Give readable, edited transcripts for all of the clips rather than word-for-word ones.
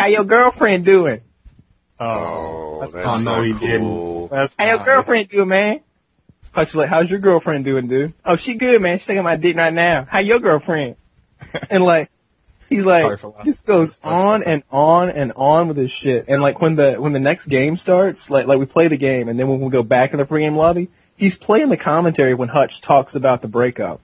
how your girlfriend doing? Oh, that's no, not he cool. didn't. How your girlfriend doing, man? Hutch's like, how's your girlfriend doing, dude? Oh, she good, man. She's taking my dick right now. How your girlfriend? And like, he's like, just goes on and on and on with this shit. And like, when the next game starts, like we play the game, and then when we go back in the pregame lobby, he's playing the commentary when Hutch talks about the breakup.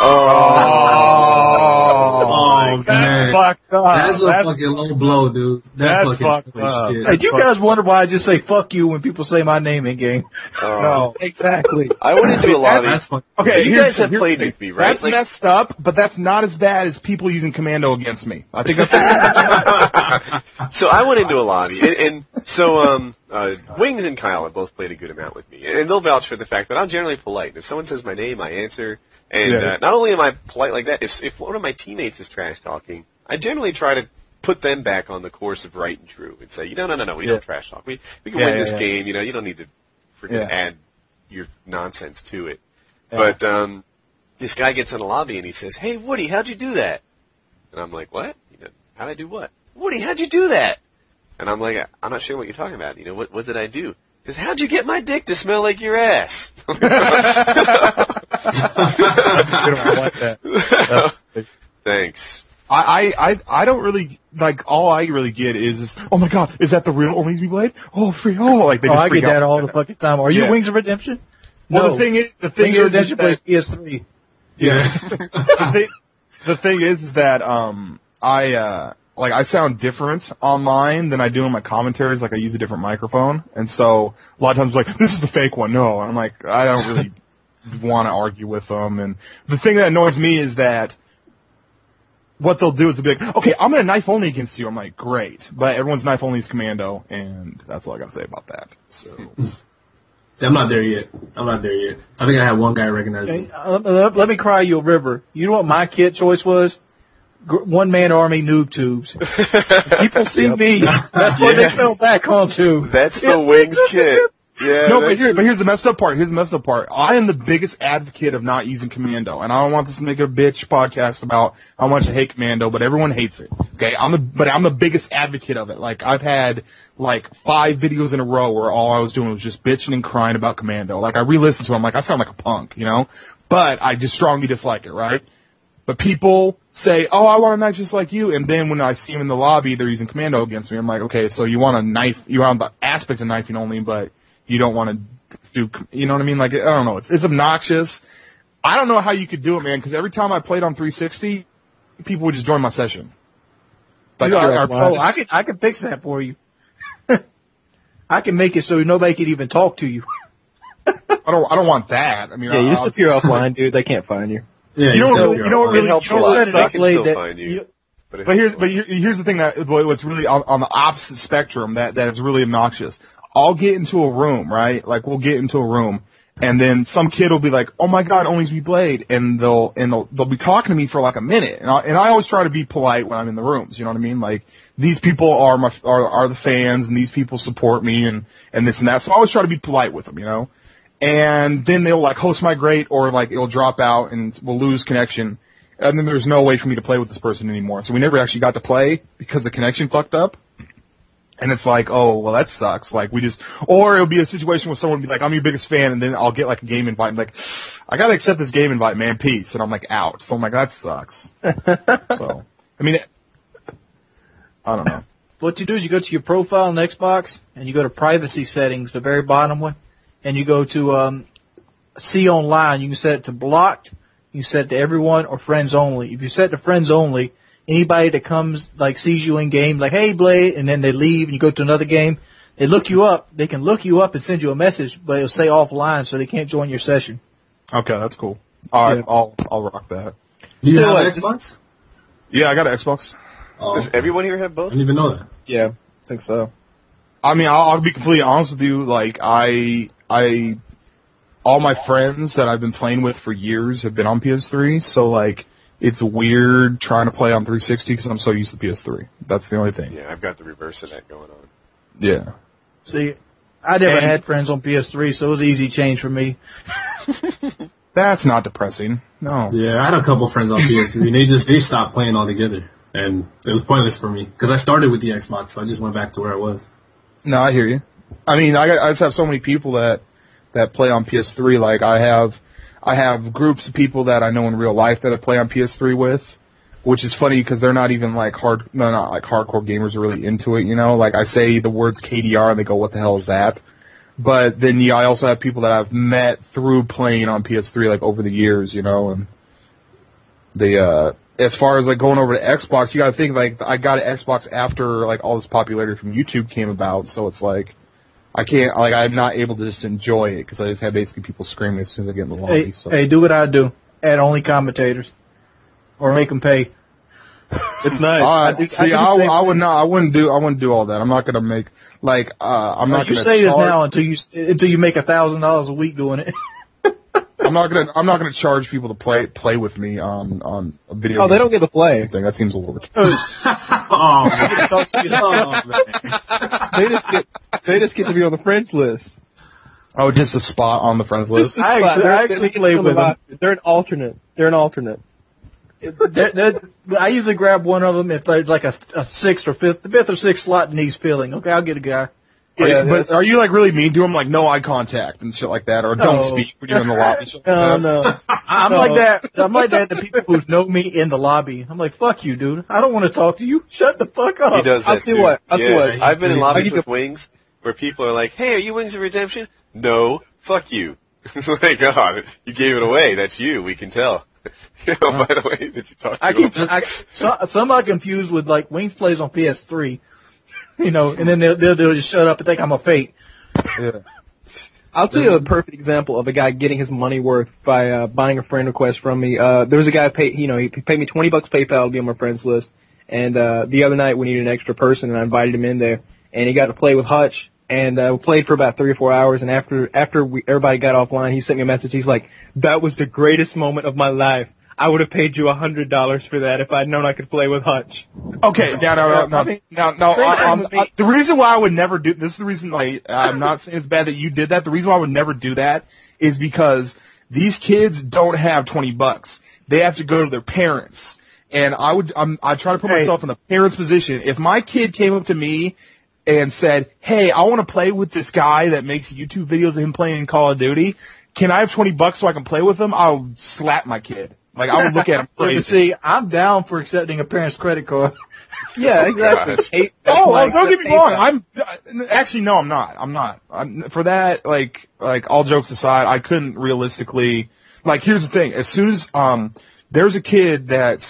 Oh, that's man. fucked up. That's a fucking low blow, dude. That's fucked fucking up. shit. Hey, you guys wonder why I just say fuck you when people say my name in game? No, exactly. I went into a lobby. That's fucking Okay, You guys have played with me, right? That's Like- messed up, but that's not as bad as people using commando against me. I think that's So I went into a lobby, and so Wings and Kyle have both played a good amount with me, and they'll vouch for the fact that I'm generally polite. If someone says my name, I answer, and not only am I polite like that, if one of my teammates is trash talking, I generally try to put them back on the course of right and true, and say, no, we don't trash talk. We can win this game. You know, you don't need to freaking add your nonsense to it. Yeah. But this guy gets in a lobby and he says, "Hey, Woody, how'd you do that?" And I'm like, "What? How'd I do what?" "Woody, how'd you do that?" And I'm like, "I'm not sure what you're talking about. What did I do?" He says, "How'd you get my dick to smell like your ass?" Thanks. I don't really, like, all I really get is, oh my god, is that the real OnlyUseMeBlade? Oh, free, oh, like, they just I freak get that out. all the fucking time. Are you Wings of Redemption? Well, No. the thing Wings of is Redemption that, plays PS3. Yeah. the thing is that, I sound different online than I do in my commentaries. Like, I use a different microphone. And so, a lot of times, like, this is the fake one. No. And I'm like, I don't really want to argue with them. And the thing that annoys me is that what they'll do is they'll be like, okay, I'm going to knife only against you. I'm like, great. But everyone's knife only is commando. And that's all I got to say about that. So. I'm not there yet. I think I had one guy recognize me. Let me cry you a river. You know what my kid choice was? One man army noob tubes. People see me. That's what they fell back onto. That's the Wings kit. Yeah. No, but here's the messed up part. I am the biggest advocate of not using commando, and I don't want this to make a bitch podcast about how much I hate commando, but everyone hates it. Okay, I'm the biggest advocate of it. Like, I've had like 5 videos in a row where all I was doing was just bitching and crying about commando. Like, I re-listened to it, I'm like, I sound like a punk, but I just strongly dislike it, right? But people say, oh, I want a knife just like you, and then when I see them in the lobby, they're using commando against me. I'm like, okay, so you want a knife, you want the aspect of knifing only, but you don't want to do, you know what I mean? Like, I don't know, it's obnoxious. I don't know how you could do it, man, because every time I played on 360, people would just join my session. Like, I can fix that for you. I can make it so nobody can even talk to you. I don't want that. I mean, you just appear offline, dude. They can't find you. Yeah, you know what really helps a lot. They can still find you. But here's the thing what's really on the opposite spectrum that is really obnoxious. I'll get into a room, right? Like, we'll get into a room, and then some kid will be like, "Oh my god, OnlyUseMeBlade," and they'll be talking to me for like a minute, and I always try to be polite when I'm in the rooms. You know what I mean? Like, these people are the fans, and these people support me, and this and that. So I always try to be polite with them, And then they'll like host migrate, or like it'll drop out, and we'll lose connection. And then there's no way for me to play with this person anymore. So we never actually got to play because the connection fucked up. And it's like, oh, well, that sucks. Like, or it'll be a situation where someone will be like, I'm your biggest fan, and then I'll get like a game invite, and like, I gotta accept this game invite, man, peace. And I'm like, out. So I'm like, that sucks. So, I mean, I don't know. What you do is you go to your profile on Xbox, and you go to privacy settings, the very bottom one, and you go to, see online. You can set it to blocked, you can set it to everyone, or friends only. If you set it to friends only, anybody that comes, like, sees you in game, like, hey, Blade, and then they leave and you go to another game, they can look you up and send you a message, but it'll say offline, so they can't join your session. Okay, that's cool. Alright, yeah. I'll rock that. Do you have an Xbox? Yeah, I got an Xbox. Does everyone here have both? I didn't even know that. Yeah, I think so. I mean, I'll be completely honest with you, like, all my friends that I've been playing with for years have been on PS3, so like, it's weird trying to play on 360 because I'm so used to PS3. That's the only thing. Yeah, I've got the reverse of that going on. Yeah. See, I never had friends on PS3, so it was an easy change for me. That's not depressing. No. Yeah, I had a couple friends on PS3, and they stopped playing altogether. And it was pointless for me because I started with the Xbox, so I just went back to where I was. No, I hear you. I mean, I just have so many people that play on PS3. Like I have groups of people that I know in real life that I play on PS3 with, which is funny because they're not even like not like hardcore gamers are really into it, you know? Like I say the words KDR and they go, what the hell is that? But then, I also have people that I've met through playing on PS3 like over the years, you know, and as far as like going over to Xbox, you gotta think like I got an Xbox after like all this popularity from YouTube came about, so it's like I'm not able to just enjoy it because I just have basically people screaming as soon as I get in the lobby. Hey, do what I do. Add only commentators. Or make them pay. It's nice. I wouldn't do all that. I'm not gonna make like I'm not gonna. You say this now until you make $1,000 a week doing it. I'm not gonna charge people to play with me on a video. Oh, they don't get to play. Thing. That seems a little. They just get to be on the friends list. Oh, just a spot on the friends list. I actually play with them. They're an alternate. I usually grab one of them if they're like a fifth or sixth slot needs filling. Okay, I'll get a guy. But are you like really mean to them, like no eye contact and shit like that, or don't speak when you're in the lobby? No. I'm like that. I'm like that to people who know me in the lobby. I'm like, fuck you, dude. I don't want to talk to you. Shut the fuck up. He does that I'll tell you what. I've been in lobbies with Wings where people are like, "Hey, are you Wings of Redemption?" No, fuck you. It's like, God, you gave it away. That's you. We can tell. By the way that you talk to some are confused with like Wings plays on PS3. You know, and then they'll just shut up and think I'm a fake. Yeah. I'll tell you a perfect example of a guy getting his money worth by buying a friend request from me. There was a guy he paid me $20 PayPal to be on my friends list, and the other night we needed an extra person, and I invited him in there, and he got to play with Hutch, and we played for about 3 or 4 hours, and after everybody got offline, he sent me a message. He's like, "That was the greatest moment of my life. I would have paid you $100 for that if I'd known I could play with Hutch." Okay, no. The reason why I would never do this is the reason like I'm not saying it's bad that you did that. The reason why I would never do that is because these kids don't have $20. They have to go to their parents, and I try to put myself in the parents' position. If my kid came up to me and said, "Hey, I want to play with this guy that makes YouTube videos of him playing Call of Duty. Can I have $20 so I can play with him?" I'll slap my kid. Like, I would look at him crazy. See, I'm down for accepting a parent's credit card. Yeah, exactly. Don't get me wrong. I'm not. For that, like, all jokes aside, I couldn't realistically, like, here's the thing. As soon as, there's a kid that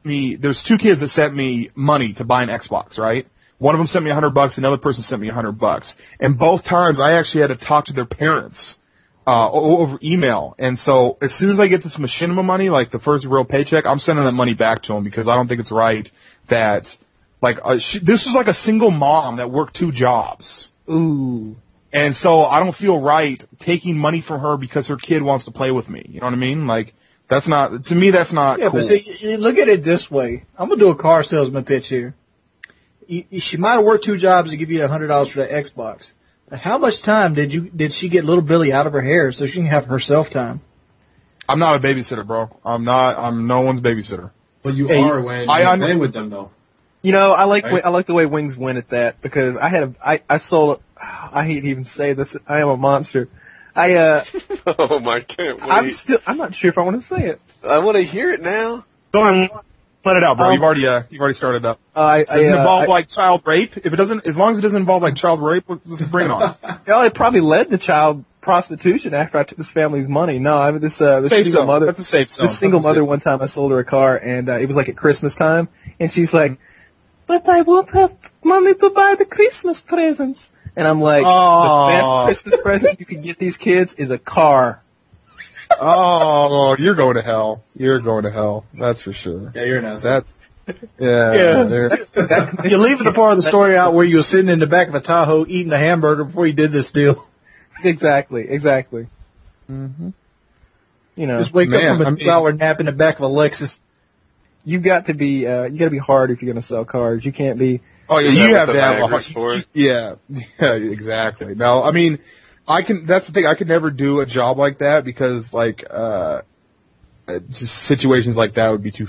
there's 2 kids that sent me money to buy an Xbox, right? One of them sent me $100, another person sent me $100. And both times I actually had to talk to their parents. Over email. And so as soon as I get this machinima money, like the first real paycheck, I'm sending that money back to them because I don't think it's right that, like, this was like a single mom that worked 2 jobs. Ooh. And so I don't feel right taking money from her because her kid wants to play with me. You know what I mean? Like, to me, that's not cool. But see, look at it this way. I'm gonna do a car salesman pitch here. She might have worked 2 jobs to give you $100 for that Xbox. How much time did she get little Billy out of her hair so she can have herself time? I'm not a babysitter, bro. I'm no one's babysitter. But you are when you play with them, though. You know, I like the way Wings went at that because I sold. I hate to even say this. I am a monster. Oh my, can't wait. I'm not sure if I want to say it. I want to hear it now. Go on. Let it out, bro. You've already started up. Does it involve like child rape? If it doesn't, as long as it doesn't involve like child rape, let's bring it on. Yeah, it probably led to child prostitution after I took this family's money. No, I mean this single mother. That's a safe zone. This single mother. One time I sold her a car, and it was like at Christmas time, and she's like, "But I won't have money to buy the Christmas presents." And I'm like, The best Christmas present you can get these kids is a car. Oh, you're going to hell. You're going to hell. That's for sure. Yeah, you're an ass. You're leaving the part of the story out where you were sitting in the back of a Tahoe eating a hamburger before you did this deal. Exactly. Mm-hmm. You know, just wake up from a 2-hour nap in the back of a Lexus. You got to be hard if you're going to sell cars. You can't be. Oh yeah, you have to have a hard. Yeah, exactly. No, I mean, that's the thing. I could never do a job like that because, like, just situations like that would be too